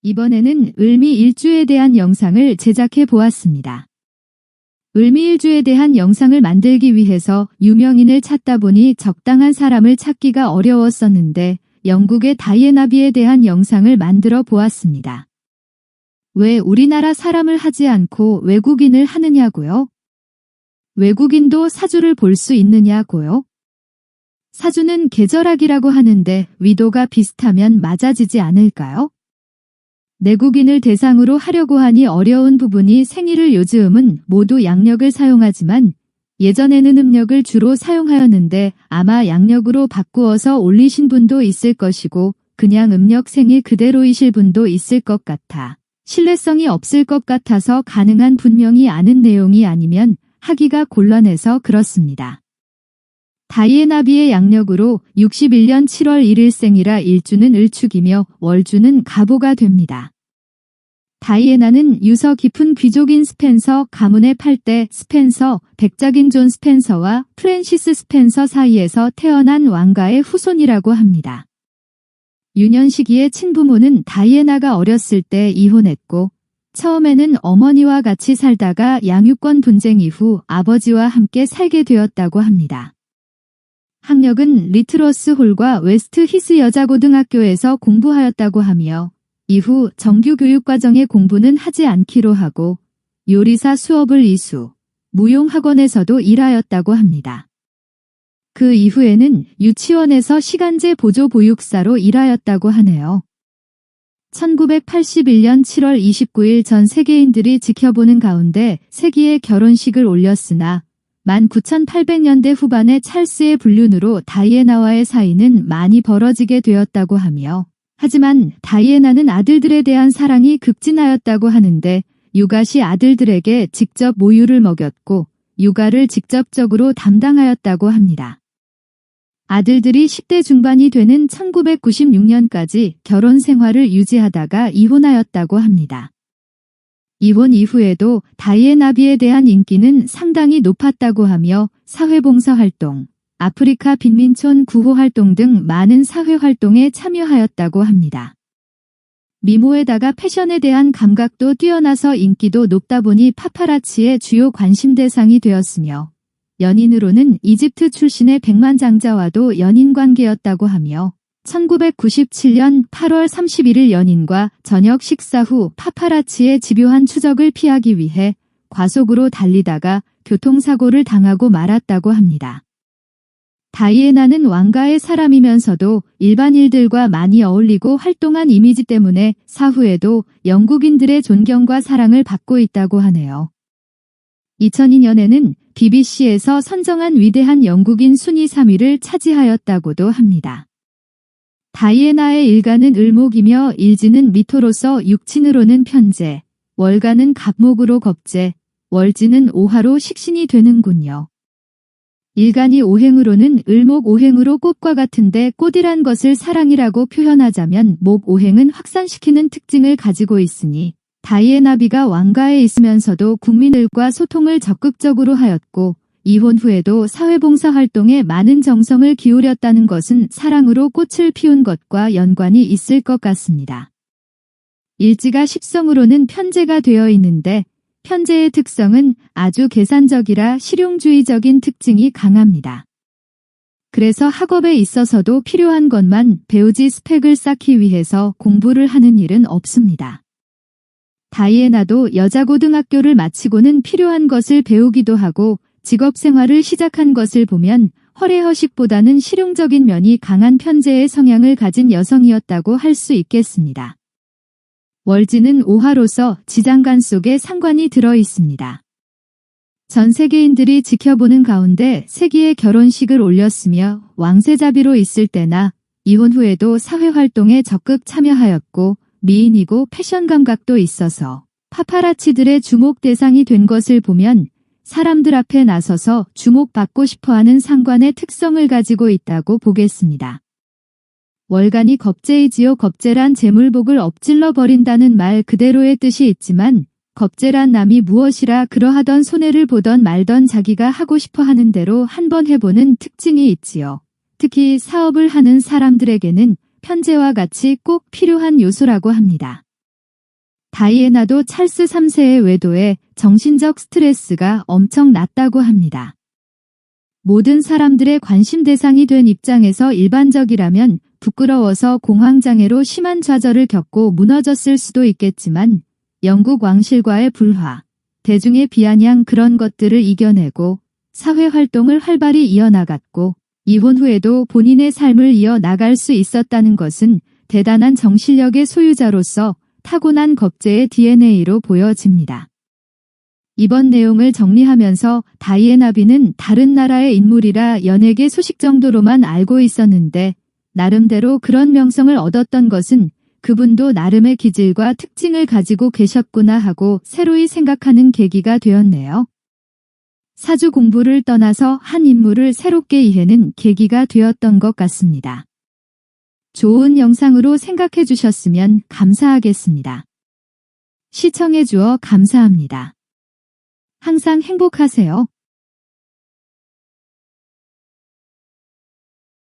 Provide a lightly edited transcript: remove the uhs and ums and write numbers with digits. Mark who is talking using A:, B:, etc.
A: 이번에는 을미일주에 대한 영상을 제작해 보았습니다. 을미일주에 대한 영상을 만들기 위해서 유명인을 찾다 보니 적당한 사람을 찾기가 어려웠었는데 영국의 다이애나비에 대한 영상을 만들어 보았습니다. 왜 우리나라 사람을 하지 않고 외국인을 하느냐고요? 외국인도 사주를 볼 수 있느냐고요? 사주는 계절학이라고 하는데 위도가 비슷하면 맞아지지 않을까요? 내국인을 대상으로 하려고 하니 어려운 부분이 생일을 요즘은 모두 양력을 사용하지만 예전에는 음력을 주로 사용하였는데 아마 양력으로 바꾸어서 올리신 분도 있을 것이고 그냥 음력 생일 그대로이실 분도 있을 것 같아 신뢰성이 없을 것 같아서 가능한 분명히 아는 내용이 아니면 하기가 곤란해서 그렇습니다. 다이애나비의 양력으로 61년 7월 1일생이라 일주는 을축이며 월주는 갑오가 됩니다. 다이애나는 유서 깊은 귀족인 스펜서 가문의 8대 스펜서, 백작인 존 스펜서와 프랜시스 스펜서 사이에서 태어난 왕가의 후손이라고 합니다. 유년 시기에 친부모는 다이애나가 어렸을 때 이혼했고 처음에는 어머니와 같이 살다가 양육권 분쟁 이후 아버지와 함께 살게 되었다고 합니다. 학력은 리트러스 홀과 웨스트 히스 여자고등학교에서 공부하였다고 하며 이후 정규 교육과정의 공부는 하지 않기로 하고 요리사 수업을 이수, 무용학원에서도 일하였다고 합니다. 그 이후에는 유치원에서 시간제 보조 보육사로 일하였다고 하네요. 1981년 7월 29일 전 세계인들이 지켜보는 가운데 세기의 결혼식을 올렸으나 19,800년대 후반에 찰스의 불륜으로 다이애나와의 사이는 많이 벌어지게 되었다고 하며 하지만 다이애나는 아들들에 대한 사랑이 극진하였다고 하는데 육아시 아들들에게 직접 모유를 먹였고 육아를 직접적으로 담당하였다고 합니다. 아들들이 10대 중반이 되는 1996년까지 결혼 생활을 유지하다가 이혼하였다고 합니다. 이혼 이후에도 다이애나비에 대한 인기는 상당히 높았다고 하며 사회봉사활동, 아프리카 빈민촌 구호활동 등 많은 사회활동에 참여하였다고 합니다. 미모에다가 패션에 대한 감각도 뛰어나서 인기도 높다 보니 파파라치의 주요 관심 대상이 되었으며 연인으로는 이집트 출신의 백만장자와도 연인관계였다고 하며 1997년 8월 31일 연인과 저녁 식사 후 파파라치의 집요한 추적을 피하기 위해 과속으로 달리다가 교통사고를 당하고 말았다고 합니다. 다이애나는 왕가의 사람이면서도 일반인들과 많이 어울리고 활동한 이미지 때문에 사후에도 영국인들의 존경과 사랑을 받고 있다고 하네요. 2002년에는 BBC에서 선정한 위대한 영국인 순위 3위를 차지하였다고도 합니다. 다이애나의 일간은 을목이며 일지는 미토로서 육친으로는 편재, 월간은 갑목으로 겁재, 월지는 오화로 식신이 되는군요. 일간이 오행으로는 을목 오행으로 꽃과 같은데 꽃이란 것을 사랑이라고 표현하자면 목 오행은 확산시키는 특징을 가지고 있으니 다이애나비가 왕가에 있으면서도 국민들과 소통을 적극적으로 하였고 이혼 후에도 사회봉사활동에 많은 정성을 기울였다는 것은 사랑으로 꽃을 피운 것과 연관이 있을 것 같습니다. 일지가 십성으로는 편재가 되어 있는데 편재의 특성은 아주 계산적이라 실용주의적인 특징이 강합니다. 그래서 학업에 있어서도 필요한 것만 배우지 스펙을 쌓기 위해서 공부를 하는 일은 없습니다. 다이애나도 여자고등학교를 마치고는 필요한 것을 배우기도 하고 직업생활을 시작한 것을 보면 허례허식보다는 실용적인 면이 강한 편재의 성향을 가진 여성이었다고 할 수 있겠습니다. 월지는 오화로서 지장간 속에 상관이 들어 있습니다. 전 세계인들이 지켜보는 가운데 세기의 결혼식을 올렸으며 왕세자비로 있을 때나 이혼 후에도 사회활동에 적극 참여하였고 미인이고 패션 감각도 있어서 파파라치들의 주목 대상이 된 것을 보면 사람들 앞에 나서서 주목받고 싶어하는 상관의 특성을 가지고 있다고 보겠습니다. 월간이 겁재이지요. 겁재란 재물복을 엎질러 버린다는 말 그대로의 뜻이 있지만 겁재란 남이 무엇이라 그러하던 손해를 보던 말던 자기가 하고 싶어 하는 대로 한번 해보는 특징이 있지요. 특히 사업을 하는 사람들에게는 편재와 같이 꼭 필요한 요소라고 합니다. 다이애나도 찰스 3세의 외도에 정신적 스트레스가 엄청 났다고 합니다. 모든 사람들의 관심 대상이 된 입장에서 일반적이라면 부끄러워서 공황장애로 심한 좌절을 겪고 무너졌을 수도 있겠지만 영국 왕실과의 불화, 대중의 비아냥 그런 것들을 이겨내고 사회활동을 활발히 이어나갔고 이혼 후에도 본인의 삶을 이어나갈 수 있었다는 것은 대단한 정신력의 소유자로서 타고난 겁재의 DNA로 보여집니다. 이번 내용을 정리하면서 다이애나 비는 다른 나라의 인물이라 연예계 소식 정도로만 알고 있었는데 나름대로 그런 명성을 얻었던 것은 그분도 나름의 기질과 특징을 가지고 계셨구나 하고 새로이 생각하는 계기가 되었네요. 사주 공부를 떠나서 한 인물을 새롭게 이해는 계기가 되었던 것 같습니다. 좋은 영상으로 생각해 주셨으면 감사하겠습니다. 시청해 주어 감사합니다. 항상 행복하세요.